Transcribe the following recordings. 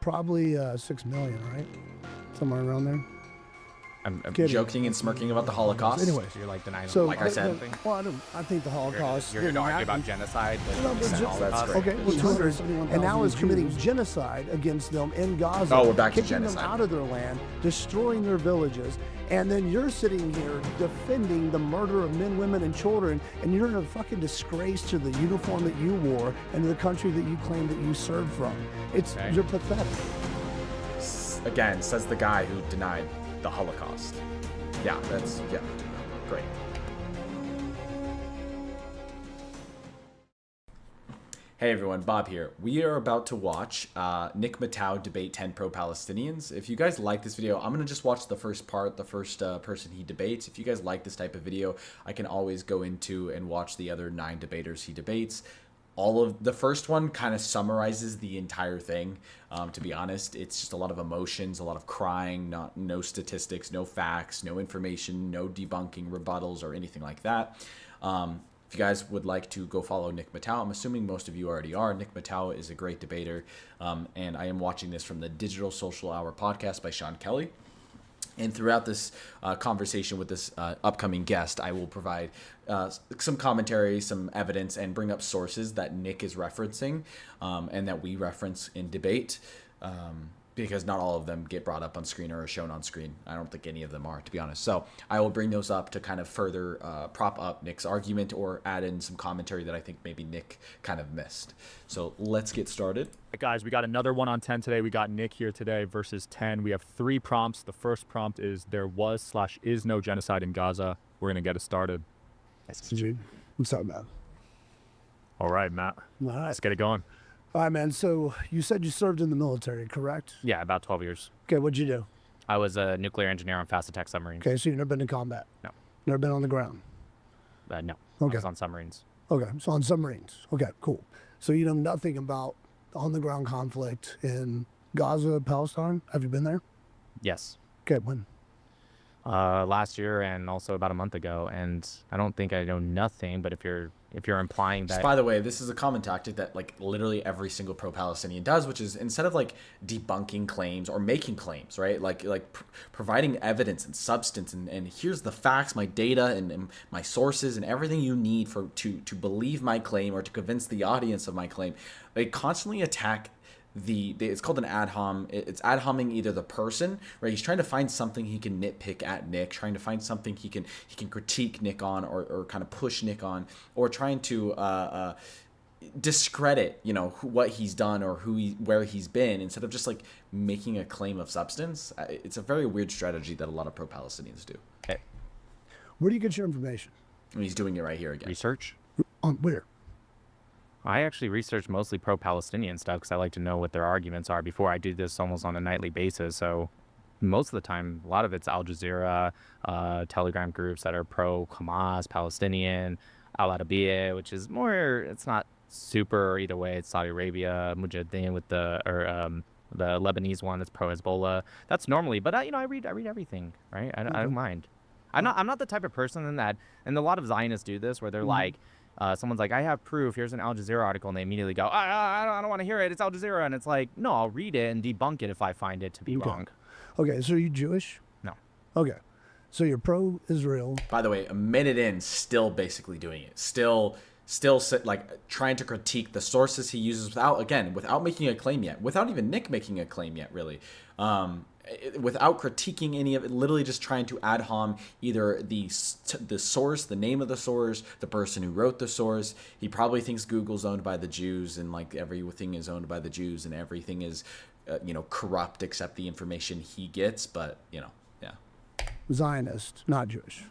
Probably 6 million, right? Somewhere around there. I'm joking and smirking about the Holocaust. Anyway, So you're like denying so like I said. well, I think the Holocaust. You're gonna argue about genocide, but No, you said but that's Holocaust. great. Okay, well, 271,000 and now is committing genocide against them in Gaza. Oh, we're back to kicking genocide. them out of their land, destroying their villages, and then you're sitting here defending the murder of men, women, and children, and you're in a fucking disgrace to the uniform that you wore and to the country that you claim that you served from. You're pathetic. Again, says the guy who denied the Holocaust. Yeah, great. Hey everyone, Bob here. We are about to watch Nick Matau debate 10 pro-Palestinians. If you guys like this video, I'm going to just watch the first part, the first person he debates. If you guys like this type of video, I can always go into and watch the other 9 debaters he debates. All of the first one kind of summarizes the entire thing. To be honest, it's just a lot of emotions, a lot of crying, no statistics, no facts, no information, no debunking, rebuttals, or anything like that. If you guys would like to go follow Nick Matau, I'm assuming most of you already are. Nick Matau is a great debater, and I am watching this from the Digital Social Hour podcast by Sean Kelly. And throughout this conversation with this upcoming guest, I will provide some commentary, some evidence, and bring up sources that Nick is referencing and that we reference in debate, because not all of them get brought up on screen or are shown on screen. I don't think any of them are, to be honest. So I will bring those up to kind of further prop up Nick's argument or add in some commentary that I think maybe Nick kind of missed. So let's get started. Hey guys, we got another 1 on 10 today. We got Nick here today versus 10. We have 3 prompts. The first prompt is there was/is no genocide in Gaza. We're going to get it started. What's up, man? All right, Matt. All right. Let's get it going. All right, man. So you said you served in the military, correct? Yeah, about 12 years. Okay, what'd you do? I was a nuclear engineer on fast attack submarines. Okay, so you've never been in combat? No. Never been on the ground? No. Okay. I was on submarines. Okay, so on submarines. Okay, cool. So you know nothing about on-the-ground conflict in Gaza, Palestine? Have you been there? Yes. Okay, when? Last year and also about a month ago. And I don't think I know nothing, but if you're implying that... Just by the way, this is a common tactic that like literally every single pro-Palestinian does, which is instead of like debunking claims or making claims, right? Like providing evidence and substance and here's the facts, my data and my sources and everything you need to believe my claim or to convince the audience of my claim. They constantly attack it's called an ad hom. It's ad homing either the person, right? He's trying to find something he can nitpick at Nick, trying to find something he can critique Nick on or kind of push Nick on, or trying to discredit, what he's done or where he's been, instead of just like making a claim of substance. It's a very weird strategy that a lot of pro-Palestinians do. Okay. Where do you get your information? And he's doing it right here again. Research? On where? I actually research mostly pro-Palestinian stuff because I like to know what their arguments are before I do this almost on a nightly basis. So most of the time, a lot of it's Al Jazeera, Telegram groups that are pro-Hamas, Palestinian, Al Arabiya, which is more, it's not super either way. It's Saudi Arabia, Mujahideen with the Lebanese one that's pro-Hezbollah. That's normally, but I read everything, right? I don't mind. I'm not the type of person that, and a lot of Zionists do this where they're like, someone's like, I have proof, here's an Al Jazeera article, and they immediately go, I don't want to hear it, it's Al Jazeera. And it's like, no, I'll read it and debunk it if I find it to be wrong. Okay, so are you Jewish? No. Okay, so you're pro-Israel. By the way, a minute in, still basically doing it. Still like trying to critique the sources he uses without making a claim yet, without even Nick making a claim yet, really. Without critiquing any of it, literally just trying to ad hom either the source, the name of the source, the person who wrote the source. He probably thinks Google's owned by the Jews and like everything is owned by the Jews and everything is, corrupt except the information he gets. But, yeah. Zionist, not Jewish.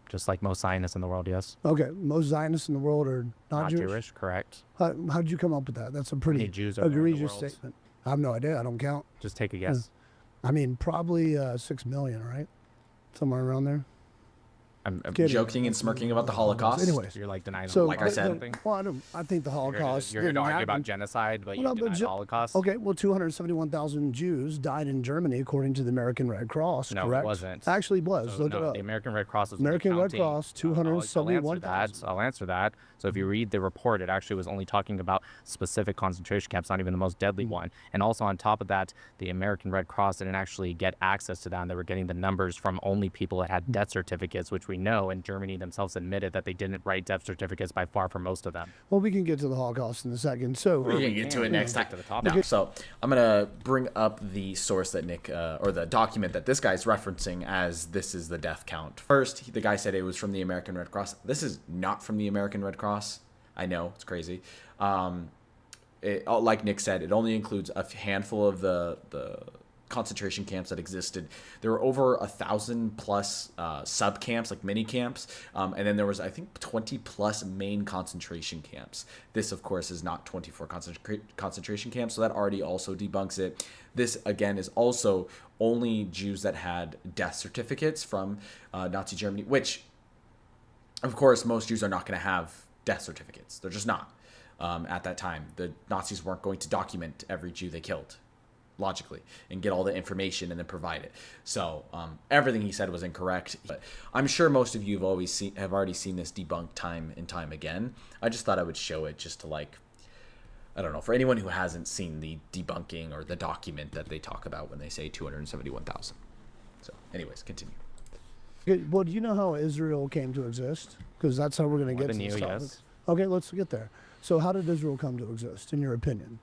Just like most Zionists in the world, yes. Okay, most Zionists in the world are not Jewish? Correct. How did you come up with that? That's a pretty Jews egregious statement. I have no idea. I don't count. Just take a guess. I mean, probably 6 million, right? Somewhere around there. I'm Kidding. joking and smirking about the Holocaust. Anyways, You're like denying so like I said. something. well, I think the Holocaust. You're didn't arguing about happen. genocide, but Well, you no, but deny the Holocaust. Okay, well, 271,000 Jews died in Germany, according to the American Red Cross. No, correct? it wasn't. Actually, it was. So, Look it no, up. the American Red Cross was American Red counting. Cross, 271,000. I'll answer that. So if you read the report, it actually was only talking about specific concentration camps, not even the most deadly one. And also on top of that, the American Red Cross didn't actually get access to that. And they were getting the numbers from only people that had death certificates, which we know, and Germany themselves admitted that they didn't write death certificates by far for most of them. Well, we can get to the Holocaust in a second. So We can get to it next time. To the topic. No, so I'm gonna bring up the source that Nick, or the document that this guy's referencing as this is the death count. First, the guy said it was from the American Red Cross. This is not from the American Red Cross. I know, it's crazy. Like Nick said, it only includes a handful of the concentration camps that existed. There were over 1,000 plus sub camps, like mini camps, and then there was, I think, 20 plus main concentration camps. This, of course, is not 24 concentration camps, so that already also debunks it. This, again, is also only Jews that had death certificates from Nazi Germany, which, of course, most Jews are not going to have death certificates. They're just not. At that time, the Nazis weren't going to document every Jew they killed, logically, and get all the information and then provide it. So everything he said was incorrect. But I'm sure most of you have already seen this debunked time and time again. I just thought I would show it just to, like, I don't know, for anyone who hasn't seen the debunking or the document that they talk about when they say 271,000. So anyways, continue. Okay, well, do you know how Israel came to exist? Because that's how we're going to get to this topic. Yes. Okay, let's get there. So how did Israel come to exist, in your opinion?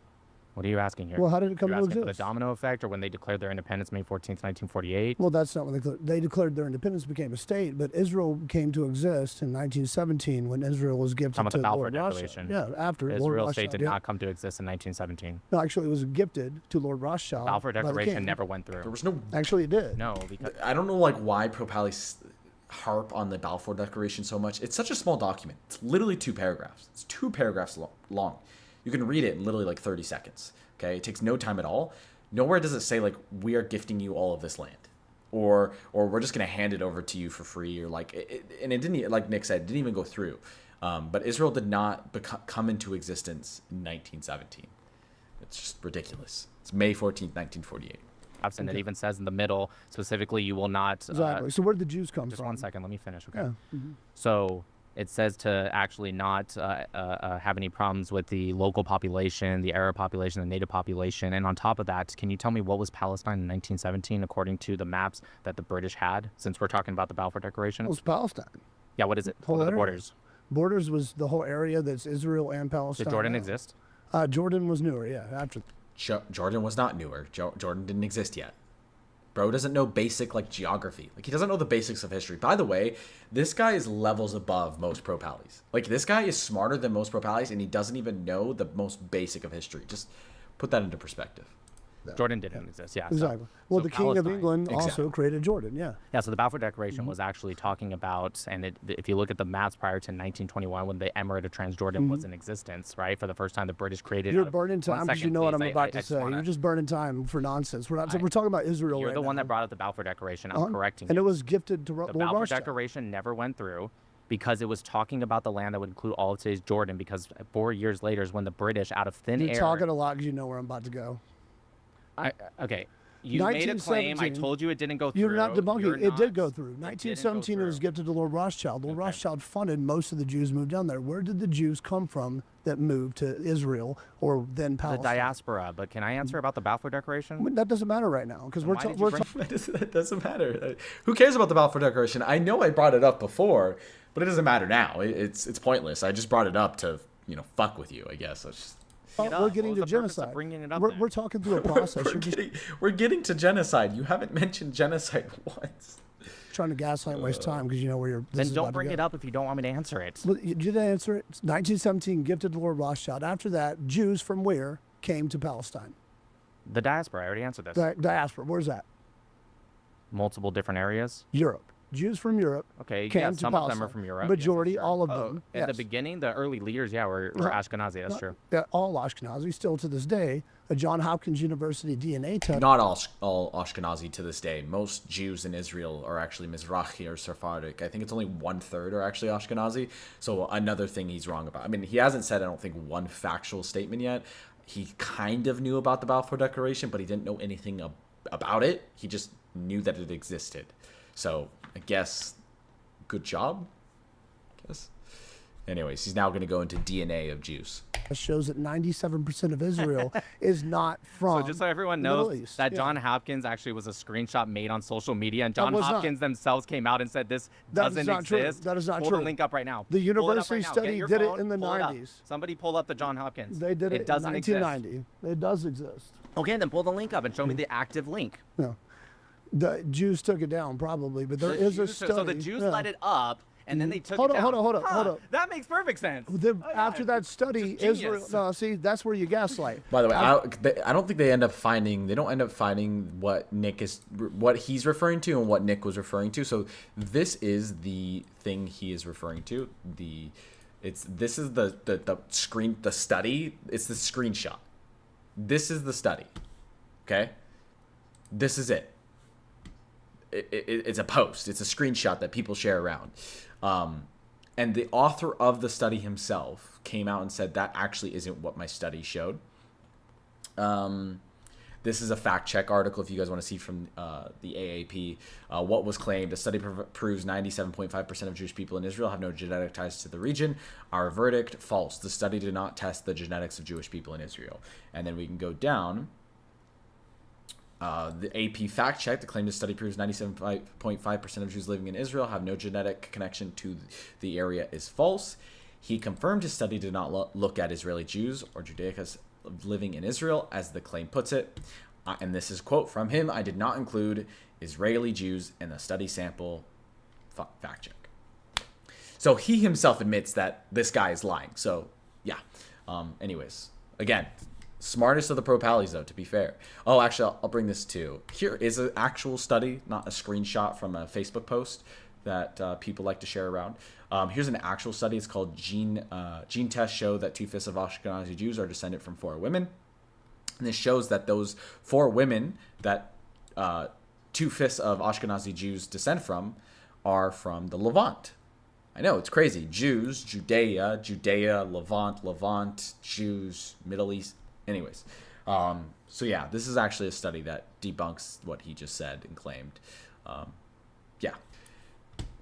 What are you asking here? Well, how did it come You're to asking for the exist? domino effect, or when they declared their independence May 14th, 1948? Well, that's not when they declared their independence, became a state, but Israel came to exist in 1917 when Israel was gifted Talking about to the Balfour Lord Declaration. Rothschild. Yeah, after Lord Israel Rothschild. state did yeah. not come to exist in 1917. No, actually, it was gifted to Lord Rothschild. Balfour by the Declaration king. never went through. There was no... Actually, it did. No, because I don't know, like, why pro-Pally harp on the Balfour Declaration so much. It's such a small document. It's literally 2 paragraphs. It's 2 paragraphs long. You can read it in literally like 30 seconds. Okay, it takes no time at all. Nowhere does it say, like, we are gifting you all of this land, or we're just gonna hand it over to you for free, or like, and it didn't, like Nick said, it didn't even go through. But Israel did not come into existence in 1917. It's just ridiculous. It's May 14th, 1948. and it even says in the middle specifically, you will not. Exactly. So where did the Jews come Just from? 1 second, let me finish. Okay. Yeah. So it says to actually not have any problems with the local population, the Arab population, the native population. And on top of that, can you tell me what was Palestine in 1917 according to the maps that the British had, since we're talking about the Balfour Declaration? It was Palestine. Yeah, what is it? Whole What are the area. borders? Borders was the whole area that's Israel and Palestine. Did Jordan now. exist? Jordan was newer, yeah. After Jordan was not newer. Jordan didn't exist yet. Bro doesn't know basic, like, geography. Like, he doesn't know the basics of history. By the way, this guy is levels above most pro-Pallies. Like, this guy is smarter than most pro-Pallies, and he doesn't even know the most basic of history. Just put that into perspective. Jordan didn't exist, yeah. exactly. Well, so the King of Palestine- England also Exactly. created Jordan, yeah. Yeah, so the Balfour Declaration was actually talking about, and if you look at the maps prior to 1921, when the Emirate of Transjordan was in existence, right? For the first time, the British created. You're burning time because you know what I'm about to just say. wanna- You're just burning time for nonsense. We're not. We're talking about Israel You're right the one now. that brought up the Balfour Declaration. I'm correcting And you. it was gifted to The Lord Balfour Rothschild. Declaration never went through because it was talking about the land that would include all of today's Jordan. Because 4 years later is when the British, out of thin You're air. talking a lot because you know where I'm about to go. Okay. You made a claim. I 1917. told you it didn't go through. You're not debunking. You're It did not- go through. it didn't go 1917, it was through. gifted to Lord Rothschild. Lord Rothschild funded most of the Jews moved down there. Where did the Jews come from that moved to Israel or then The Palestine? diaspora. But can I answer about the Balfour Declaration? That doesn't matter right now because we're why did you we're bring- That doesn't matter. Who cares about the Balfour Declaration? I know I brought it up before, but it doesn't matter now. It's pointless. I just brought it up to, fuck with you, I guess. It's just... up. we're getting What to was the purpose of genocide. bringing it up We're, then? we're talking through a process. We're You're just getting to genocide. You haven't mentioned genocide once. trying to gaslight and waste time because you know where you're. Then don't bring it up if you don't want me to answer it. Well, you did answer it. It's 1917, gifted to Lord Rothschild. After that, Jews from where came to Palestine? The diaspora. I already answered this. Diaspora. Where's that? Multiple different areas. Europe. Jews from Europe. Okay, came yeah, to some of Palestine. them are from Europe. Majority, yes, that's all true. of them. In the beginning, the early leaders, yeah, were Ashkenazi. That's true. Yeah, all Ashkenazi, still to this day. A Johns Hopkins University DNA test. Not all Ashkenazi to this day. Most Jews in Israel are actually Mizrahi or Sephardic. I think it's only 1/3 are actually Ashkenazi. So another thing he's wrong about. I mean, he hasn't said, I don't think, one factual statement yet. He kind of knew about the Balfour Declaration, but he didn't know anything about it. He just knew that it existed. So I guess, good job, I guess. Anyways, he's now going to go into DNA of Jews. Shows that 97% of Israel is not from. So just so everyone knows that John Hopkins actually was a screenshot made on social media, and John Hopkins themselves came out and said this doesn't exist. That is not Pull true. the link up right now. The university study did it in the 90s. Somebody pull up the John Hopkins. They did it in doesn't 1990. exist. It does exist. Okay, then pull the link up and show me the active link. No. The Jews took it down probably, but there is a study. So the Jews let it up, and then they took Hold it on, down. hold on. That makes perfect sense. After that study, Israel. No, see, that's where you gaslight. By the way, I don't think they end up finding. They don't end up finding what he's referring to and what Nick was referring to. So this is the thing he is referring to. This is the study. It's the screenshot. This is the study. Okay. This is it. It's a post. It's a screenshot that people share around. And the author of the study himself came out and said that actually isn't what my study showed. This is a fact check article if you guys want to see from the AAP. What was claimed, a study proves 97.5% of Jewish people in Israel have no genetic ties to the region. Our verdict, false. The study did not test the genetics of Jewish people in Israel. And then we can go down. The AP fact check, the claim the study proves 97.5% of Jews living in Israel have no genetic connection to the area is false. He confirmed his study did not look at Israeli Jews or Judaicas living in Israel, as the claim puts it. And this is a quote from him: I did not include Israeli Jews in the study sample. Fact check. So he himself admits that this guy is lying. So, yeah. Anyways, again, smartest of the pro-pallies, though, to be fair. Oh, actually, I'll bring this too. Here is an actual study, not a screenshot from a Facebook post that people like to share around. Here's an actual study. It's called Gene Tests Show That 2/5 of Ashkenazi Jews are descended from 4 women. And this shows that those 4 women that 2/5 of Ashkenazi Jews descend from are from the Levant. I know, it's crazy. Jews, Judea, Levant, Jews, Middle East. Anyways, so yeah, this is actually a study that debunks what he just said and claimed. Yeah,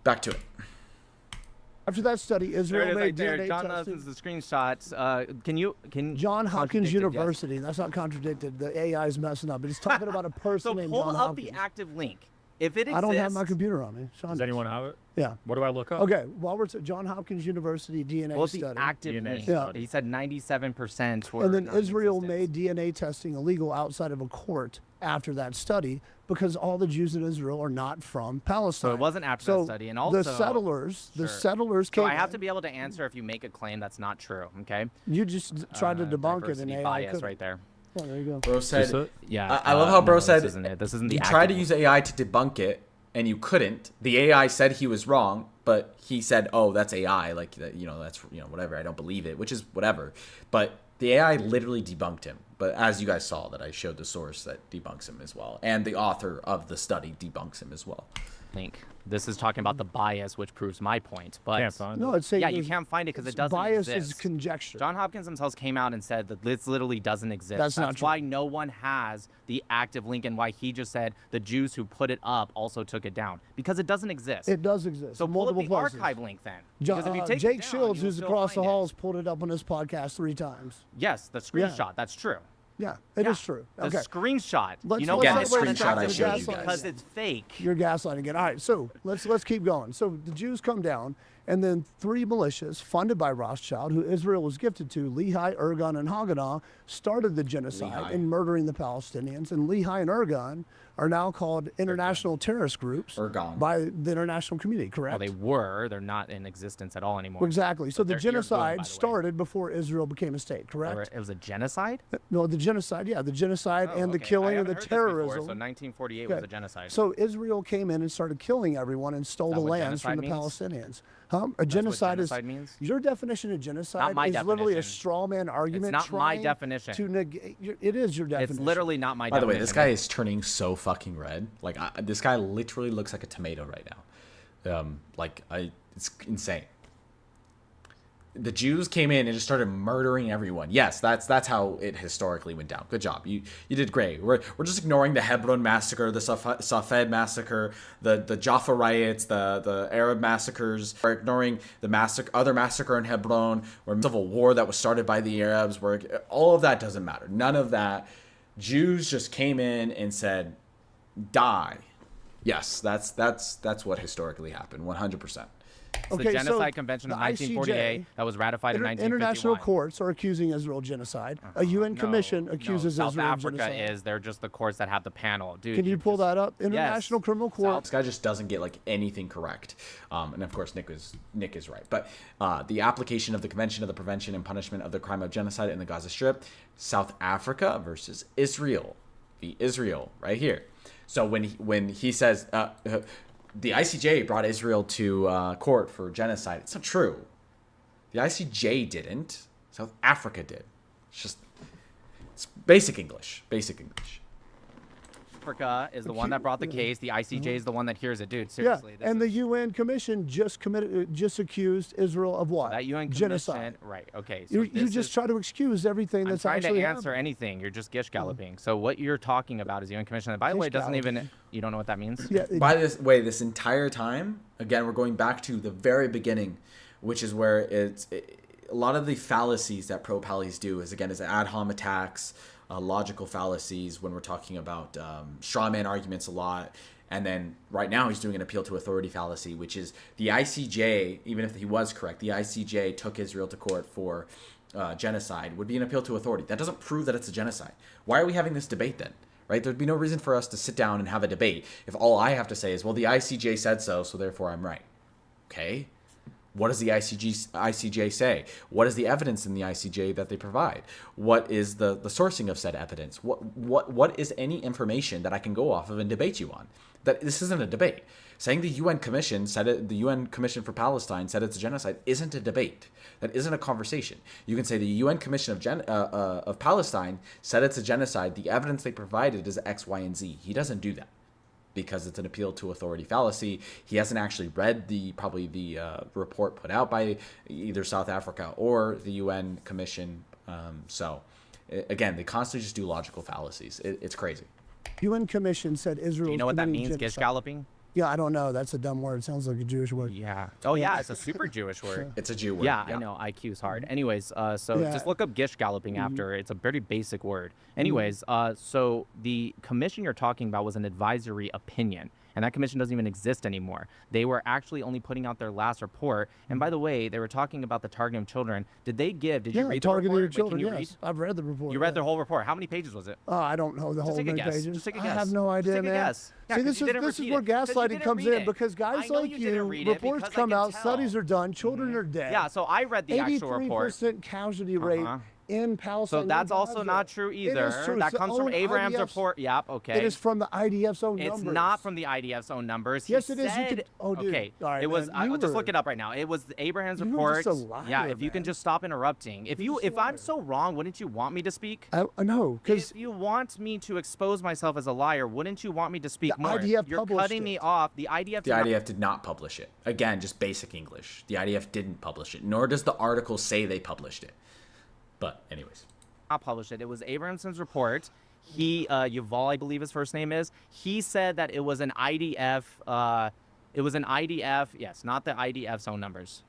back to it. After that study, Israel made DNA John testing. Hopkins, the screenshots. Can John Hopkins contradict it? University. That's not contradicted. The AI is messing up, but he's talking about a person So named pull John up Hopkins. the active link. If it exists, I don't have my computer on me. Sean Does anyone have it? Yeah. What do I look up? Okay. While we're at John Hopkins University DNA Well, it's study. the active DNA link. study. He said 97% were And then Israel non-existent. made DNA testing illegal outside of a court after that study because all the Jews in Israel are not from Palestine. So it wasn't after So that study, and also the settlers came. So I have to be able to answer if you make a claim that's not true. Okay. You just tried to debunk it, and Diversity AI bias couldn't. right there. Oh, there you go. Bro said, Yeah. I love how bro no, said, this isn't it. This isn't the you active tried to link. use AI to debunk it, and you couldn't. The AI said he was wrong, but he said, "Oh, that's AI. Like that, that's whatever. I don't believe it," which is whatever. But the AI literally debunked him. But as you guys saw, that I showed the source that debunks him as well, and the author of the study debunks him as well. Link. This is talking about the bias, which proves my point. But Can't find No, it. it's saying yeah, you can't find it because it doesn't bias exist. is conjecture. John Hopkins himself came out and said that this literally doesn't exist. That's not true. why no one has the active link, and why he just said the Jews who put it up also took it down, because it doesn't exist. It does exist. So in pull up multiple the places. archive link then. John, Because if you take Jake it down, Shields, you'll who's still across the find it. halls, pulled it up on his podcast 3 times. Yes, the screenshot. That's true. Yeah, it is true. The Okay. screenshot. Let's- you know let's why Again, it's the not wait, screenshot I active showed you guys. because it's fake. You're gaslighting it. All right, so let's keep going. So the Jews come down, And then 3 militias funded by Rothschild, who Israel was gifted to, Lehi, Ergun, and Haganah, started the genocide in murdering the Palestinians. And Lehi and Ergun are now called international terrorist groups by the international community, correct? Well, they were. They're not in existence at all anymore. Exactly. So the genocide started before Israel became a state, correct? It was a genocide? No, the genocide, yeah, the genocide and the killing and the terrorism. So 1948 was a genocide. So Israel came in and started killing everyone and stole the lands from the Palestinians. A genocide is means? Your definition of genocide not my is definition. literally a straw man argument. It's not my definition. To negate, it is your definition. It's literally not my definition. By the way, this guy is turning so fucking red. Like this guy literally looks like a tomato right now. It's insane. The Jews came in and just started murdering everyone. Yes, that's how it historically went down. Good job. You did great. We're just ignoring the Hebron massacre, the Safed massacre, the Jaffa riots, the Arab massacres. We're ignoring the other massacre in Hebron, or civil war that was started by the Arabs. All of that doesn't matter. None of that. Jews just came in and said, "Die." Yes, that's what historically happened. 100%. It's the Genocide Convention of 1948 that was ratified in 1951. International courts are accusing Israel of genocide. A UN commission accuses Israel of genocide. South Africa they're just the courts that have the panel. Dude, can you pull that up? International Criminal Court. This guy just doesn't get like anything correct. And of course, Nick is right. But the application of the Convention of the Prevention and Punishment of the Crime of Genocide in the Gaza Strip, South Africa versus Israel. Israel, right here. So when he says... the ICJ brought Israel to court for genocide. It's not true. The ICJ didn't. South Africa did. It's basic English. Basic English. Africa is the one that brought the case. The ICJ is the one that hears it, dude. Seriously. Yeah, and the UN Commission just accused Israel of what? So that UN genocide. Right. Okay. So you just try to excuse everything that's actually trying to answer anything. You're just gish galloping. So what you're talking about is UN Commission. And by the way, it doesn't even. You don't know what that means? Yeah. By this way, this entire time, again, we're going back to the very beginning, which is where a lot of the fallacies that pro-Pallies do is ad hom attacks. Logical fallacies when we're talking about straw man arguments a lot. And then right now he's doing an appeal to authority fallacy, which is the ICJ, even if he was correct, the ICJ took Israel to court for genocide, would be an appeal to authority. That doesn't prove that it's a genocide. Why are we having this debate then? Right? There'd be no reason for us to sit down and have a debate if all I have to say is, well, the ICJ said so therefore I'm right. Okay? What does the ICJ say? What is the evidence in the ICJ that they provide? What is the sourcing of said evidence? What is any information that I can go off of and debate you on? That this isn't a debate. Saying the UN Commission the UN Commission for Palestine said it's a genocide isn't a debate. That isn't a conversation. You can say the UN Commission of Palestine said it's a genocide. The evidence they provided is X, Y, and Z. He doesn't do that, because it's an appeal to authority fallacy. He hasn't actually read the report put out by either South Africa or the UN Commission. Again, they constantly just do logical fallacies. It's crazy. UN Commission said Israel. Do you know what that means? Gish galloping? Yeah, I don't know. That's a dumb word. It sounds like a Jewish word. Yeah. Oh, yeah. It's a super Jewish word. It's a Jew word. Yeah, I know. IQ's hard. Anyways, just look up gish galloping after. It's a very basic word. Anyways, so the commission you're talking about was an advisory opinion. And that commission doesn't even exist anymore. They were actually only putting out their last report. And by the way, they were talking about the targeting of children. Did you read the report? Targeting children, yes. I've read the report. You read the whole report. How many pages was it? I don't know the whole many pages. Just take a guess. I have no idea, Just take a guess. Yeah, see, this is where gaslighting comes in, because guys like you, reports come out, studies are done, children are dead. Yeah, so I read the actual report. 83% casualty rate in Palestine. So that's also not true either. That comes from Abraham's report. Yep, okay. It is from the IDF's own numbers. It's not from the IDF's own numbers. Yes, it is. You could, dude. Okay, all right, it was. I'll just look it up right now. It was Abraham's report. Just a liar, yeah, if you can just stop interrupting. If I'm so wrong, wouldn't you want me to speak? No, because if you want me to expose myself as a liar, wouldn't you want me to speak more? IDF You're cutting me off. The IDF did not publish it. Again, just basic English. The IDF didn't publish it, nor does the article say they published it. But anyways. Not published it. It was Abrahamson's report. He, Yuval, I believe his first name is. He said that it was an IDF. Yes, not the IDF's own numbers.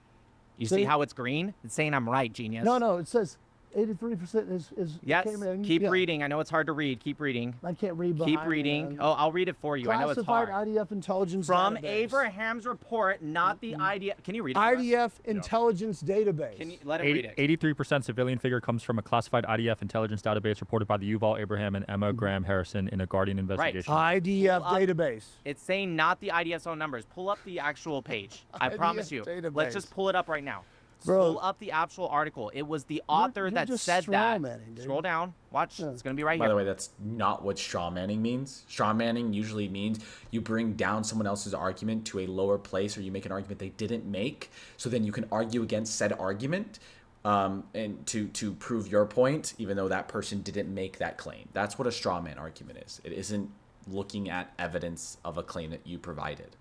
You see how it's green? It's saying I'm right, genius. No, it says 83% is Yes. came in. Keep Yeah. reading. I know it's hard to read. Keep reading. I can't read behind Keep me, reading. man. Oh, I'll read it for you. I know it's Classified hard. IDF intelligence From database. Abraham's report, not the IDF. Can you read it? for us? IDF intelligence database. Can you let him read it? 83% civilian figure comes from a classified IDF intelligence database reported by the Yuval Abraham and Emma Graham Harrison in a Guardian investigation. IDF Pull up- database. It's saying not the IDF's own numbers. Pull up the actual page. I promise you. database. Let's just pull it up right now. Bro. Pull up the actual article. It was the author you're that just said that. strawmanning, dude. Scroll down. Watch. It's going to be right By here. the way, that's not what straw manning means. Straw manning usually means you bring down someone else's argument to a lower place, or you make an argument they didn't make, so then you can argue against said argument, and to prove your point, even though that person didn't make that claim. That's what a straw man argument is. It isn't looking at evidence of a claim that you provided.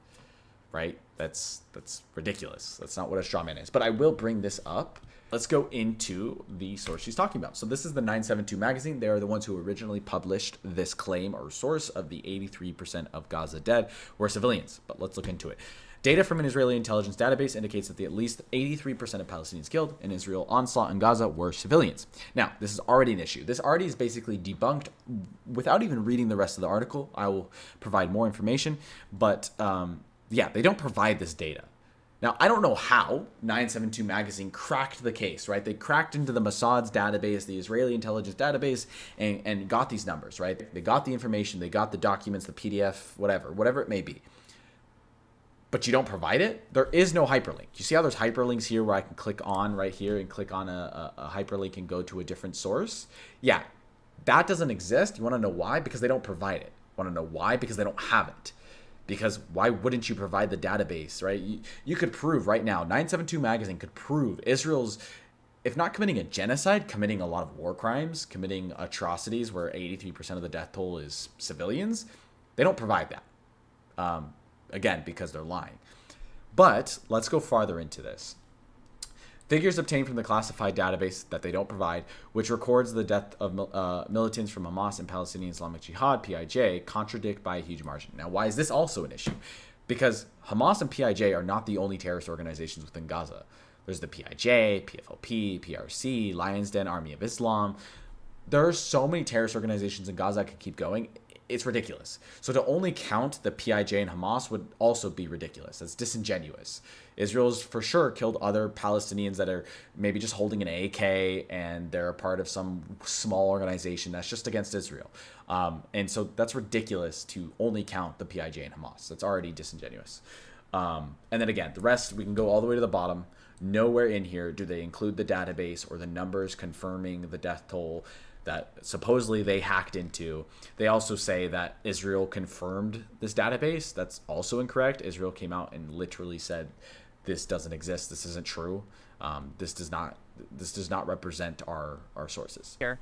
Right? That's ridiculous. That's not what a straw man is. But I will bring this up. Let's go into the source she's talking about. So this is the 972 magazine. They are the ones who originally published this claim or source of the 83% of Gaza dead were civilians. But let's look into it. Data from an Israeli intelligence database indicates that the at least 83% of Palestinians killed in Israel onslaught in Gaza were civilians. Now, this is already an issue. This already is basically debunked without even reading the rest of the article. I will provide more information, but yeah, they don't provide this data. Now, I don't know how 972 magazine cracked the case, right? They cracked into the Mossad's database, the Israeli intelligence database, and got these numbers, right? They got the information, they got the documents, the PDF, whatever it may be. But you don't provide it? There is no hyperlink. You see how there's hyperlinks here where I can click on right here and click on a hyperlink and go to a different source? Yeah, that doesn't exist. You want to know why? Because they don't provide it. Want to know why? Because they don't have it. Because why wouldn't you provide the database, right? You could prove right now, 972 magazine could prove Israel's, if not committing a genocide, committing a lot of war crimes, committing atrocities where 83% of the death toll is civilians. They don't provide that. Again, because they're lying. But let's go farther into this. Figures obtained from the classified database that they don't provide, which records the death of militants from Hamas and Palestinian Islamic Jihad, PIJ, contradict by a huge margin. Now, why is this also an issue? Because Hamas and PIJ are not the only terrorist organizations within Gaza. There's the PIJ, PFLP, PRC, Lions Den, Army of Islam. There are so many terrorist organizations in Gaza I could keep going. It's ridiculous. So to only count the PIJ and Hamas would also be ridiculous. That's disingenuous. Israel's for sure killed other Palestinians that are maybe just holding an AK and they're a part of some small organization that's just against Israel. And so that's ridiculous to only count the PIJ and Hamas. That's already disingenuous. And then again, the rest, we can go all the way to the bottom. Nowhere in here do they include the database or the numbers confirming the death toll that supposedly they hacked into. They also say that Israel confirmed this database. That's also incorrect. Israel came out and literally said, this doesn't exist. This isn't true. This does not represent our sources. Here.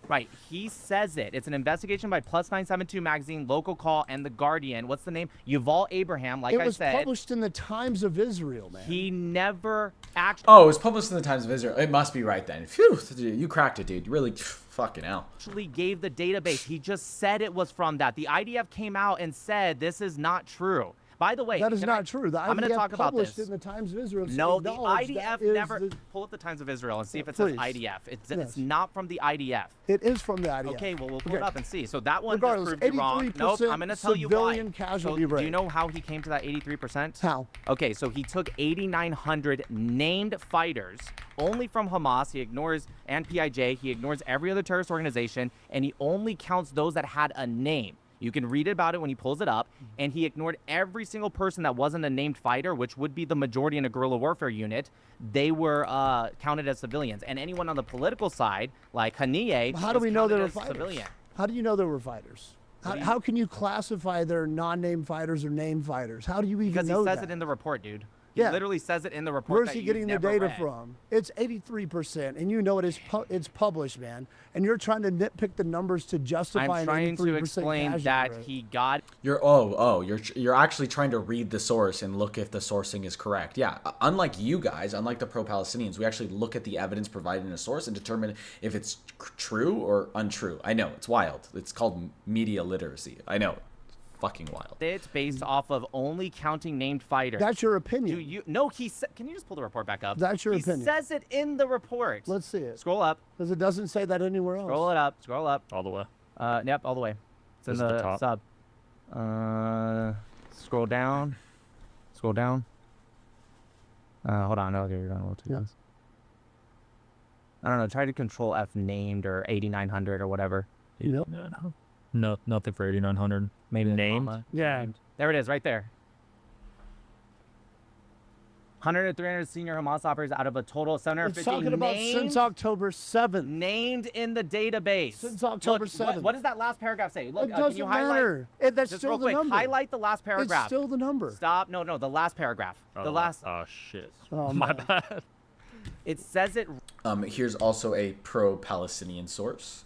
Right. He says it. It's an investigation by Plus 972 magazine, Local Call, and The Guardian. What's the name? Yuval Abraham, like I said. It was published in the Times of Israel, man. He never actually... Oh, it was published in the Times of Israel. It must be right then. Phew, you cracked it, dude. Really, fucking hell. Actually gave the database. He just said it was from that. The IDF came out and said this is not true. By the way, that is not true. The I'm going to IDF talk about published this. in the Times of Israel. No, the IDF never. Pull up the Times of Israel and see if it says Please. IDF. It's Yes. not from the IDF. It is from the IDF. Okay, well, we'll pull Okay. it up and see. So that one just Regardless, proved you wrong. Nope, 83% I'm going to tell you why. civilian casualty So, do rate. you know how he came to that 83%? How? Okay, so he took 8,900 named fighters only from Hamas. He ignores, and PIJ. He ignores every other terrorist organization, and he only counts those that had a name. You can read about it when he pulls it up, and he ignored every single person that wasn't a named fighter, which would be the majority in a guerrilla warfare unit. They were counted as civilians, and anyone on the political side, like Haniyeh, How do was we know they counted were as a fighters? civilian. How do you know they were fighters? How can you classify their non-named fighters or named fighters? How do you even Because know he says that? it in the report, dude. He Yeah. literally says it in the report. Where's that he you've getting the never data read. from? It's 83%, and you know it is it's published, man. And you're trying to nitpick the numbers to justify I'm an trying 83% to explain casualty that rate. he got You're actually trying to read the source and look if the sourcing is correct. Yeah, unlike you guys, unlike the pro-Palestinians, we actually look at the evidence provided in a source and determine if it's true or untrue. I know it's wild. It's called media literacy. I know. fucking wild. It's based off of only counting named fighters. That's your opinion. Do you? No, he said. Can you just pull the report back up? That's your opinion. He says it in the report. Let's see it. Scroll up. Because it doesn't say that anywhere else. Scroll it up. Scroll up. All the way. Yep, all the way. It's in This is the the top. sub. Scroll down. Scroll down. Hold on. Okay, you're going a little too fast. I don't know. Try to control F named or 8900 or whatever. You know? No, nothing for 8900. Maybe the Named? comma. Yeah. Named. There it is, right there. 100 to 300 senior Hamas operators out of a total of 750 It's talking about named, since October 7th. named in the database. Since October Look, 7th. What does that last paragraph say? Look, It can doesn't you highlight? matter. That's Just still real the quick, number. highlight the last paragraph. It's still the number. Stop. No, the last paragraph. The last. Oh shit. Oh, My man. bad. It says it. Here's also a pro-Palestinian source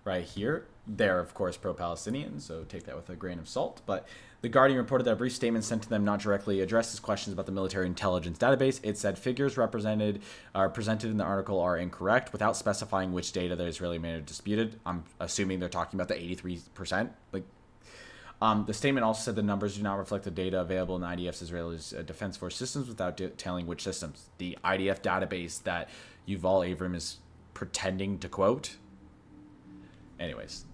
right here. They're, of course, pro-Palestinian, so take that with a grain of salt. But The Guardian reported that a brief statement sent to them not directly addresses questions about the military intelligence database. It said figures presented in the article are incorrect without specifying which data the Israeli manager disputed. I'm assuming they're talking about the 83%. The statement also said the numbers do not reflect the data available in IDF's Israel's Defense Force systems without detailing which systems. The IDF database that Yuval Avram is pretending to quote. Anyways.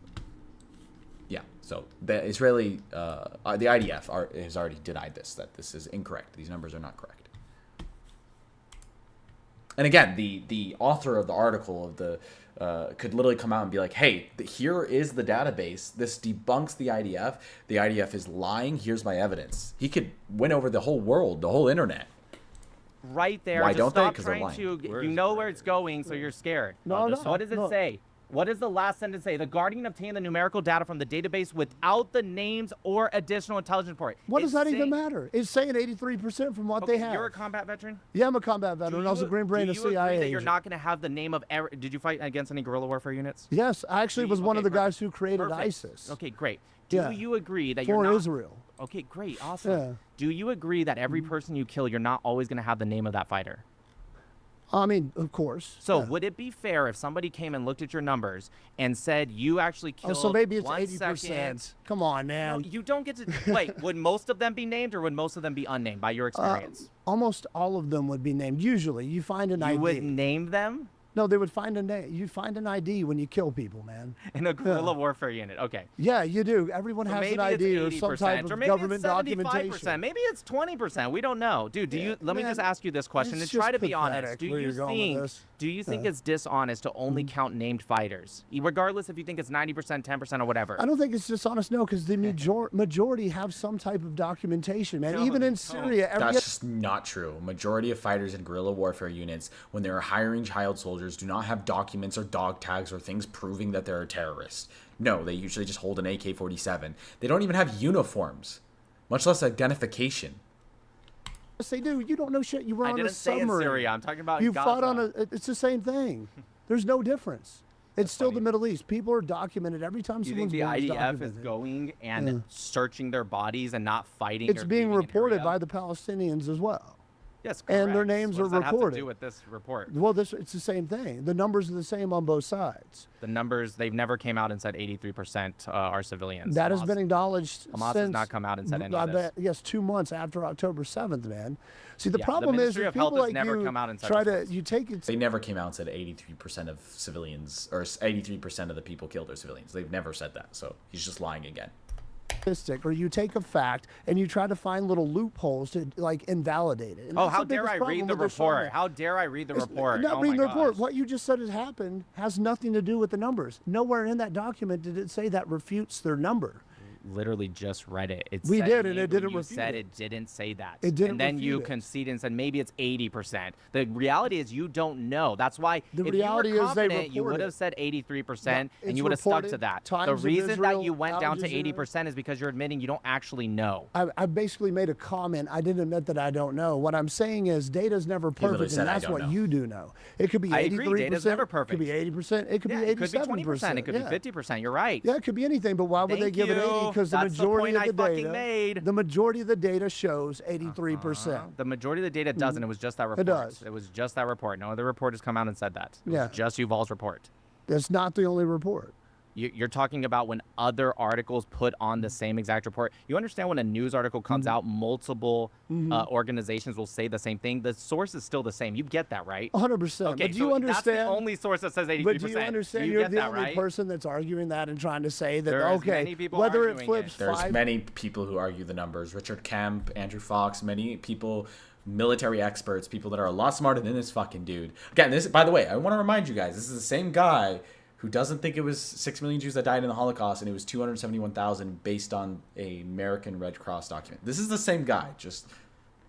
Yeah, so the Israeli, the IDF has already denied that this is incorrect. These numbers are not correct. And again, the author of the article of the could literally come out and be like, hey, here is the database. This debunks the IDF. The IDF is lying. Here's my evidence. He could win over the whole world, the whole internet. Right there. Why Just don't they? stop 'Cause they're trying to. lying. You know where it's going, so you're scared. No, no. What does it no. say? What does the last sentence say? The Guardian obtained the numerical data from the database without the names or additional intelligence report. What does It's that even saying- matter? It's saying 83% from what they Okay, have. You're a combat veteran? Yeah, I'm a combat veteran. I was a Green Brain of Do you agree CIA that you're agent. not going to have the name of every... Did you fight against any guerrilla warfare units? Yes, I actually was one of the guys who created Perfect. ISIS Okay, great. Do Yeah. you agree that for you're not... Israel. Okay, great, awesome. Yeah. Do you agree that every person you kill, you're not always going to have the name of that fighter? I mean, of course. So yeah. would it be fair if somebody came and looked at your numbers and said you actually Oh, killed so maybe it's 1 80%. second? Come on, No, man. you don't get to... Wait, would most of them be named or would most of them be unnamed by your experience? Almost all of them would be named. Usually, you find an You ID. would name them No, they would find a name. You find an ID when you kill people, man. in a guerrilla warfare unit. Okay. Yeah, you do. Everyone So has maybe an ID or it's some 80%, type or of maybe government it's 75%. documentation. Maybe it's 20%. We don't know. Dude, let me man, just ask you this question it's and try just to be honest. pathetic Do where you you're going with think this. do you think it's dishonest to only count named fighters? Regardless if you think it's 90%, 10% or whatever. I don't think it's dishonest, no, because the majority have some type of documentation, man. No, Even in no. Syria, That's just not true. Majority of fighters in guerrilla warfare units, when they're hiring child soldiers, do not have documents or dog tags or things proving that they're a terrorist. No, they usually just hold an AK-47. They don't even have uniforms, much less identification. yes, they do. You don't know shit. You were I on didn't a say in submarine. Syria. I'm talking about You Gaza. fought on a. It's the same thing. There's no difference. It's still the Middle East. People are documented every time Do you think someone's the born. IDF is documented. going and searching their bodies and not fighting? It's or being leaving an reported area? by the Palestinians as well. Yes, and their correct. names What are does that have to reported. do with this report? Well, it's the same thing. The numbers are the same on both sides. The numbers, they've never came out and said 83% are civilians. That has Hamas- been acknowledged Hamas has since. not come out and said any I of this. bet, yes, 2 months after October 7th, man. See, the Yeah, the problem is Ministry if of Health people has like never you come out and said try this. to, you take it. They never came out and said 83% of civilians, or 83% of the people killed are civilians. They've never said that, so he's just lying again. Statistic, or you take a fact and you try to find little loopholes to like invalidate it. And Oh, that's how the dare biggest I problem read the with this whole report? thing. How dare I read the It's report? Not Oh reading my the report. gosh. What you just said has happened has nothing to do with the numbers. Nowhere in that document did it say that refutes their number. Literally just read it. It We said did, and named it didn't you refute said it. it didn't say that. It didn't And then you refute it. conceded and said maybe it's 80%. The reality is you don't know. That's why The if reality you were is they confident, you report would it. have said 83% No, and you it's would have stuck to reported. that. Times The of reason that Israel, you went Al down to Jazeera. 80% is because you're admitting you don't actually know. I basically made a comment. I didn't admit that I don't know. What I'm saying is data's never literally perfect, said, and "I that's don't what know." you do know. It could be I 83%. agree, data's never It could be perfect. 80%. It could Yeah, be 87%. it could be 20%. It could yeah. be 50%. You're right. Yeah, it could be anything, but why would they Thank give it 80? you. Because the That's the majority point of the I fucking data, made. the majority of the data shows 83%. The majority of the data doesn't. It was just that report. does. It was just that report. No other report has come out and said that. It was Yeah. just Yuval's report. That's not the only report. You're talking about when other articles put on the same exact report. You understand when a news article comes out, multiple organizations will say the same thing. The source is still the same. You get that, right? 100%. Okay, but do you understand? That's the only source that says 83%. But do you understand you you're get the that, only right? person that's arguing that and trying to say that, There's okay, many people whether it arguing flips it. There's 5... many people who argue the numbers. Richard Kemp, Andrew Fox, many people, military experts, people that are a lot smarter than this fucking dude. Again, this, by the way, I want to remind you guys, this is the same guy who doesn't think it was 6 million Jews that died in the Holocaust, and it was 271,000 based on a American Red Cross document. This is the same guy. Just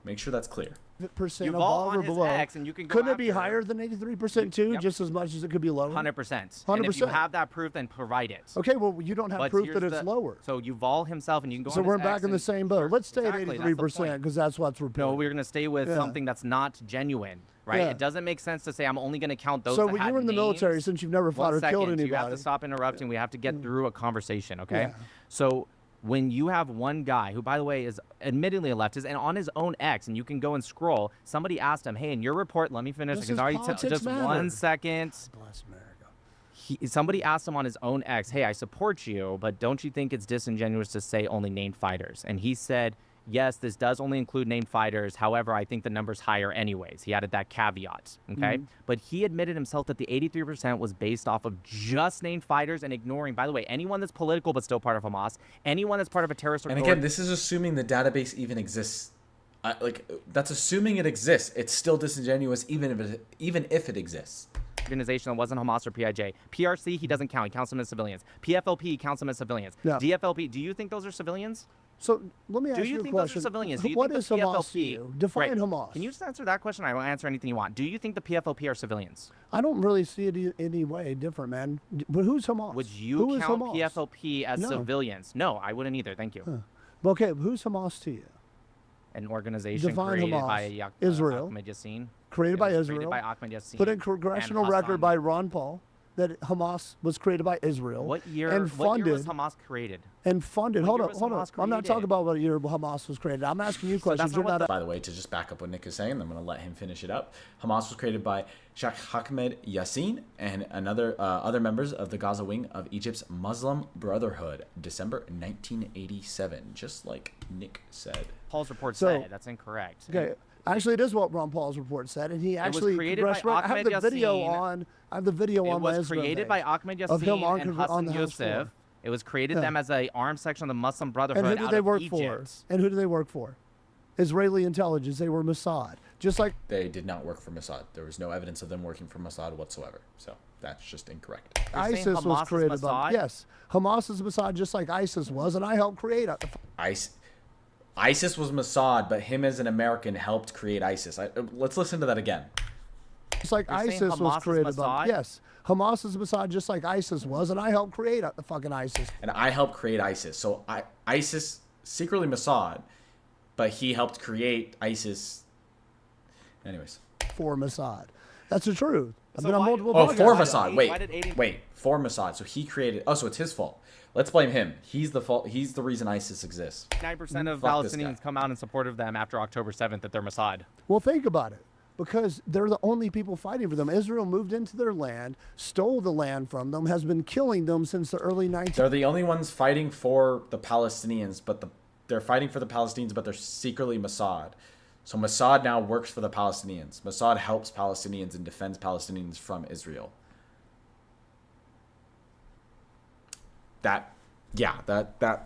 make sure that's clear. percent You above vault or on his below. X and you can go Couldn't it be after higher than 83% too, Yep. just as much as it could be lower? 100%. And if you 100%. have that proof, then provide it. Okay, well, you don't have But proof here's that it's lower. So Yuval himself, and you can go So on we're his back X in the and- same boat. Let's stay Exactly, at that's the 83% point. because that's what's reported. No, we're going to stay with Yeah. something that's not genuine, right? Yeah. It doesn't make sense to say I'm only going to count those So that when had you were in the military, names. since you've never fought 1 or killed second, anybody. you have to stop interrupting. We have to get through a conversation, okay? Yeah. So when you have one guy who, by the way, is admittedly a leftist and on his own X, and you can go and scroll, somebody asked him, hey, in your report, let me finish. This because is I already politics just matter. 1 second. Bless America. Somebody asked him on his own X, hey, I support you, but don't you think it's disingenuous to say only named fighters? And he said, yes, this does only include named fighters. However, I think the number's higher anyways. He added that caveat, okay? But he admitted himself that the 83% was based off of just named fighters and ignoring, by the way, anyone that's political but still part of Hamas, anyone that's part of a terrorist And organization. again, this is assuming the database even exists. That's assuming it exists. It's still disingenuous, even if it exists. Organization that wasn't Hamas or PIJ. PRC, he doesn't count. He counts them as civilians. PFLP counts them as civilians. Yeah. DFLP, do you think those are civilians? So let me ask Do you you a think question. those are civilians? Do you What think is the Hamas PFLP to you? Define Right. Hamas. Can you just answer that question? I will answer anything you want. Do you think the PFLP are civilians? I don't really see it any way different, man. But who's Hamas? Would you Who is count Hamas? PFLP as No. civilians? No, I wouldn't either. Thank you. But okay, who's Hamas to you? An organization Define created Hamas. by Israel. Ahmed Yassin. Created It by was Israel. Created by Ahmed Yassin. Put in and congressional Hassan. record by Ron Paul that Hamas was created by Israel. What year? And What year was funded. Hamas created? And funded. What Hold year on, was hold on. Hamas I'm not talking created? about what year Hamas was created. I'm asking you questions. that's You're not what not. By the way, to just back up what Nick is saying, I'm going to let him finish it up. Hamas was created by Sheikh Ahmed Yassin and other members of the Gaza wing of Egypt's Muslim Brotherhood, December 1987, just like Nick said. Paul's report So- said that's incorrect. Okay. Actually, it is what Ron Paul's report said, and he was actually created by I have the Ahmed video Yassin. on. I have the video It on my was Instagram created page by Ahmed of him Yassin and on Hassan the House floor. Youssef. It was created Yeah. them as a armed section of the Muslim Brotherhood And who out did they of work Egypt. for? And who did they work for? Israeli intelligence. They were Mossad. Just like They did not work for Mossad. There was no evidence of them working for Mossad whatsoever. So that's just incorrect. You're saying ISIS Hamas was is created by. Mossad? Yes, Hamas is Mossad, just like ISIS was, and I helped create it. ISIS was Mossad, but him as an American helped create ISIS. Let's listen to that again. Just like You're saying ISIS Hamas was is created by. Mossad? Yes, Hamas is Mossad, just like ISIS was, and I helped create the fucking ISIS. And I helped create ISIS. So ISIS secretly Mossad, but he helped create ISIS. Anyways. For Mossad. That's the truth. I've So been on why- multiple Oh, podcasts. for Why Mossad. did- Wait, why did 80 wait. For Mossad. So he created. Oh, so it's his fault. Let's blame him. He's the fault. He's the reason ISIS exists. 9% of Fuck this guy. Palestinians come out in support of them after October 7th that they're Mossad. Well, think about it. Because they're the only people fighting for them. Israel moved into their land, stole the land from them, has been killing them since the early 19th. They're the only ones fighting for the Palestinians, but they're fighting for the Palestinians, but they're secretly Mossad. So Mossad now works for the Palestinians. Mossad helps Palestinians and defends Palestinians from Israel. That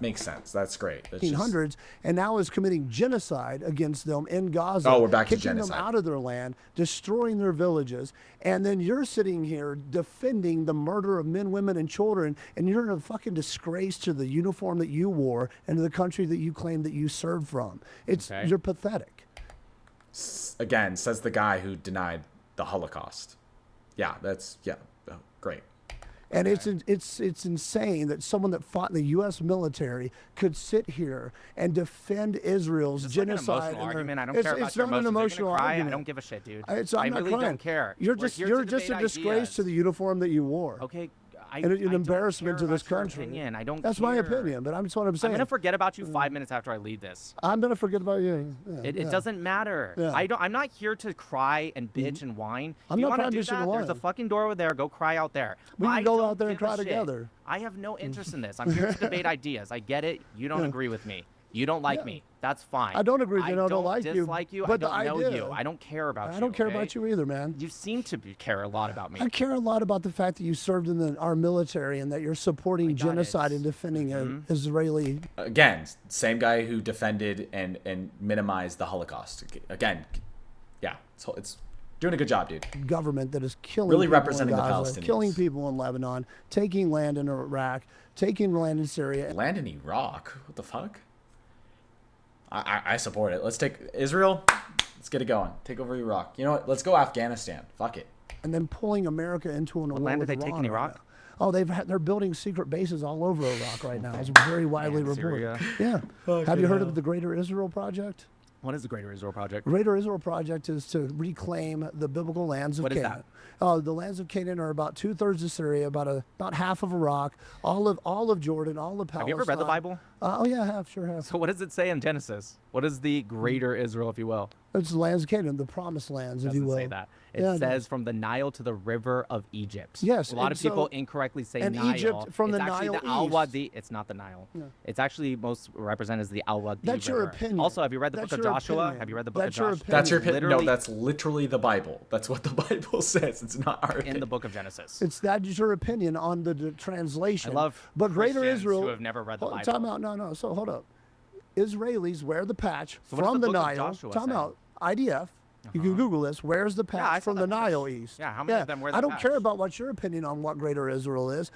makes sense. That's great. That's just- 1800s, and now is committing genocide against them in Gaza. Oh, we're back to kicking genocide. them out of their land, destroying their villages, and then you're sitting here defending the murder of men, women, and children, and you're a fucking disgrace to the uniform that you wore and to the country that you claim that you served from. Okay. You're pathetic. Again, says the guy who denied the Holocaust. Yeah, oh, great. And it's insane that someone that fought in the U.S. military could sit here and defend Israel's It's like an genocide. emotional and their- argument. I don't it's, care about it's your not an emotions. You're emotional gonna cry. argument. I don't give a shit, dude. I'm I not really crying. don't care. You're We're just here you're to just a debate disgrace ideas. to the uniform that you wore. Okay, and an don't embarrassment to care this about your country. opinion. I don't That's care. my opinion, but that's what I'm I'm saying. gonna forget about you 5 minutes after I leave this. I'm gonna forget about you. Yeah, It doesn't matter. Yeah. I'm not here to cry and bitch and whine. I'm If you not want to crying, do bitching, and that, there's a whining. fucking door over there. Go cry out there. We can I go don't out there and give a cry shit. together. I have no interest in this. I'm here to debate ideas. I get it. You don't agree with me. You don't like me. That's fine. I don't agree with you. I don't like you, dislike you. but I the don't know idea- you. I don't care about you. I don't care okay? about you either, man. You seem to care a lot about me. I care a lot about the fact that you served in our military and that you're supporting got genocide it. and defending an Israeli. Again, same guy who defended and minimized the Holocaust. Again, yeah, it's doing a good job, dude. Government that is killing Really people representing in the Gaza, Palestinians. killing people in Lebanon, taking land in Iraq, taking land in Syria. Land in Iraq? What the fuck? I support it. Let's take Israel. Let's get it going. Take over Iraq. You know what? Let's go Afghanistan. Fuck it. And then pulling America into an war land did with they take Iran in right Iraq? now. Oh, they're building secret bases all over Iraq right now. It's very widely And reported. Syria. Yeah. Have you heard of the Greater Israel Project? What is the Greater Israel Project? Greater Israel Project is to reclaim the biblical lands of What is Canaan. The lands of Canaan are about 2/3 of Syria, about half of Iraq, all of Jordan, all of Palestine. Have you ever read the Bible? Oh yeah, I have, sure have. So what does it say in Genesis? What is the Greater Israel, if you will? It's the lands of Canaan, the promised lands, if you Doesn't will. say that. It Yeah, it says does. from the Nile to the river of Egypt. Yes, A lot and of people so- incorrectly say and Nile. Egypt from it's the actually Nile the Al-Wadi. east. It's not the Nile. It's actually most represented as the Al-Wadi That's your river. opinion. Also, have you read the That's book of your Joshua? opinion. Have you read the book That's of your Joshua? That's your opinion. No, Literally that's literally the Bible. That's what the Bible says. It's not our in opinion. the book of Genesis. That's your opinion on the translation. I love but Greater Christians Israel who have never read the Bible. Time out. No. So hold up. Israelis wear the patch So what does from the the book of Nile. Joshua Time say? out. IDF. You can Google this. Where's the I patch saw from that the patch. Nile East? Yeah, how many of them wear the I don't care patch? about what your opinion on what Greater Israel is.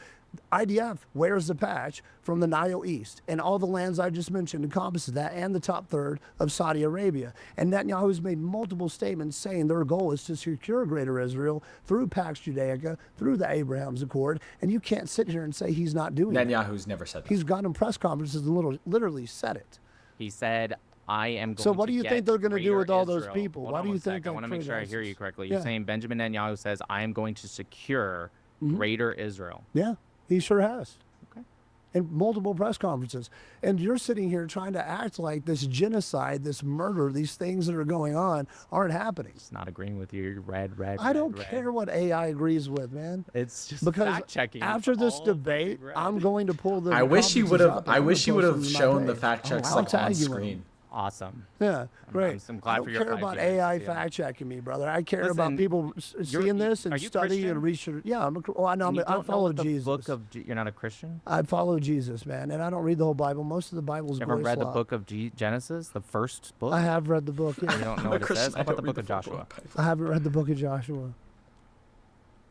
IDF wears the patch from the Nile East, and all the lands I just mentioned encompasses that, and the top third of Saudi Arabia. And Netanyahu's made multiple statements saying their goal is to secure Greater Israel through Pax Judaica, through the Abraham's Accord, and you can't sit here and say he's not doing it. Netanyahu's never said that. He's gone in press conferences and literally said it. He said, I am going So what to do you get think they're gonna do Greater with all those Israel." people? Hold Why on do you one think sec. I that want to make sure I hear you criticizes? correctly. You're Yeah. saying Benjamin Netanyahu says, I am going to secure Greater Israel. Yeah, he sure has. Okay. In multiple press conferences. And you're sitting here trying to act like this genocide, this murder, these things that are going on aren't happening. It's not agreeing with you. Red. I don't care what AI agrees with, man. It's just Because fact checking. after this debate, I'm going to pull the. I wish he would have. conferences up and I I'm wish he gonna would post have them to my shown the page. fact checks I'll like tag on you in screen. them. awesome. Yeah, great. I'm glad I for don't your care 5 about years, AI yeah. fact checking me, brother. I care Listen, about people seeing this are and you studying Christian? and research. Yeah, I know. And you I don't know follow what the Jesus. book of you're not a Christian? I follow Jesus, man, and I don't read the whole Bible. Most of the Bible's Ever voice read the law. book of Genesis, the first book? I have read the book. You Yeah. don't know I'm a what it Christian. says? How I about the don't read book of full Joshua? Bible. I haven't read the book of Joshua.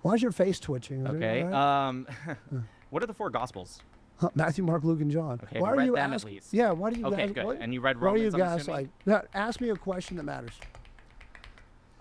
Why is your face twitching? Is it Okay. all right? What are the 4 Gospels? Matthew, Mark, Luke, and John. Okay, Why have are you you read them at asking? least? Yeah. Why do you Okay, guys? good. What, And you read why are you Romans, I'm guys assuming? ask me a question that matters.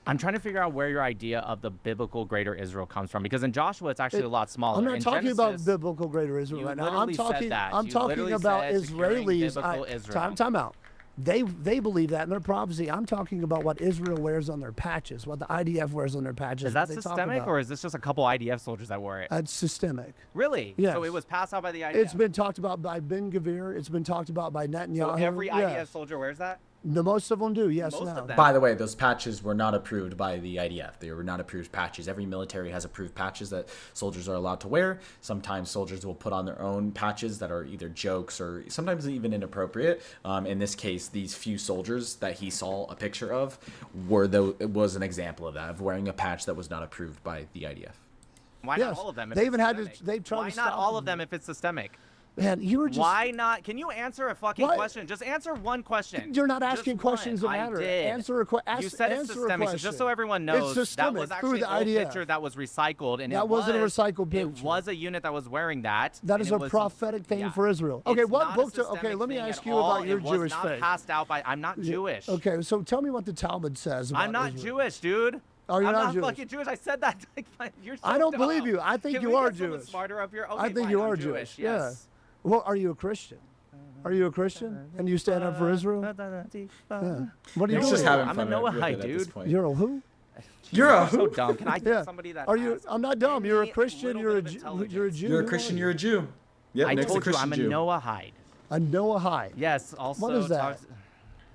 I'm trying to figure out where your idea of the biblical Greater Israel comes from, because in Joshua it's actually a lot smaller. I'm not In talking about Genesis, biblical Greater Israel you right now. literally I'm said talking. that. I'm You talking literally about said securing Israelis. biblical Israel. Time out. They believe that in their prophecy. I'm talking about what Israel wears on their patches, what the IDF wears on their patches. Is that they talk systemic, about. or is this just a couple IDF soldiers that wore it? It's systemic. Really? Yes. So it was passed out by the IDF? It's been talked about by Ben Gvir. It's been talked about by Netanyahu. So every IDF Yes. soldier wears that? The most of them do. Yes. Most now. of them. By the way, those patches were not approved by the IDF. They were not approved patches. Every military has approved patches that soldiers are allowed to wear. Sometimes soldiers will put on their own patches that are either jokes or sometimes even inappropriate. In this case, these few soldiers that he saw a picture of it was an example of that, of wearing a patch that was not approved by the IDF. Why Yes. not all of them? If They it's even had to- systemic? they've tried Why to not stop all of them. them if it's systemic? Man, you were just. Why not? Can you answer a fucking What? question? Just answer one question. You're not Just asking one. questions that I matter. did. Answer a question. You said it's systemic, so just so everyone knows, that systemic was through actually the an old IDF. picture that was recycled, and That it wasn't a was, recycled It picture. was a unit that was wearing that. That and is it a was- prophetic thing yeah. for Israel. Okay, It's what not a book? Okay, systemic let me thing ask at you all. about your it was Jewish not faith. passed out by. I'm not Jewish. Okay, so tell me what the Talmud says about I'm not Israel. Jewish, dude. Oh, you're I'm not not Jewish. fucking Jewish. I said that. You're so I don't dumb. believe you. I think Can you we are get someone Jewish. Smarter up here. Okay, I think fine, you I'm are Jewish. Yeah. Yes. Well, are you a Christian? Are you a Christian? And you stand up for Israel? Yeah. What do you Nick's say? just having I'm fun a with Noahide, it at this dude. point. You're a who? You're a so who? dumb. Can I get Yeah. somebody that Are you? has I'm not dumb. You're a any Christian. little You're a bit of Jew. intelligence? You're a Jew. You're a Who Christian. are You're a Jew. Yeah, I Nick's a told you Christian I'm a Jew. Noahide. A Noahide. Yes. Also, What is that? talks-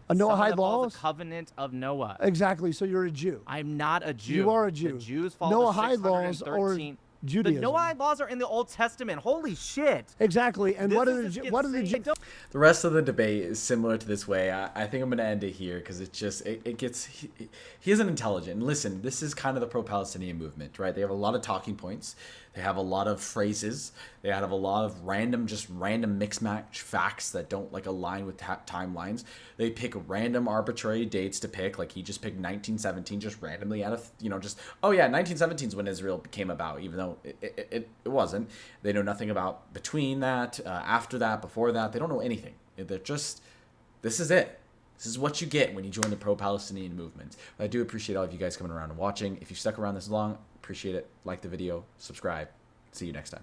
A some of Noahide them follow laws? the covenant of Noah. Exactly. So you're a Jew. I'm not a Jew. You are a Jew. The Jews follow Noahide the laws or 613. Judaism. The Noahide laws are in the Old Testament. Holy shit. Exactly. And This what is are the just Ju- what are the insane. Jews? The rest of the debate is similar to this way. I think I'm going to end it here because it just, it gets, he isn't intelligent. And listen, this is kind of the pro-Palestinian movement, right? They have a lot of talking points. They have a lot of phrases. They have a lot of just random mix-match facts that don't like align with timelines. They pick random arbitrary dates to pick. Like he just picked 1917 just randomly out of, just, oh yeah, 1917 is when Israel came about, even though it wasn't. They know nothing about between that, after that, before that. They don't know anything. They're just, this is it. This is what you get when you join the pro-Palestinian movement. But I do appreciate all of you guys coming around and watching. If you stuck around this long, appreciate it. Like the video, subscribe. See you next time.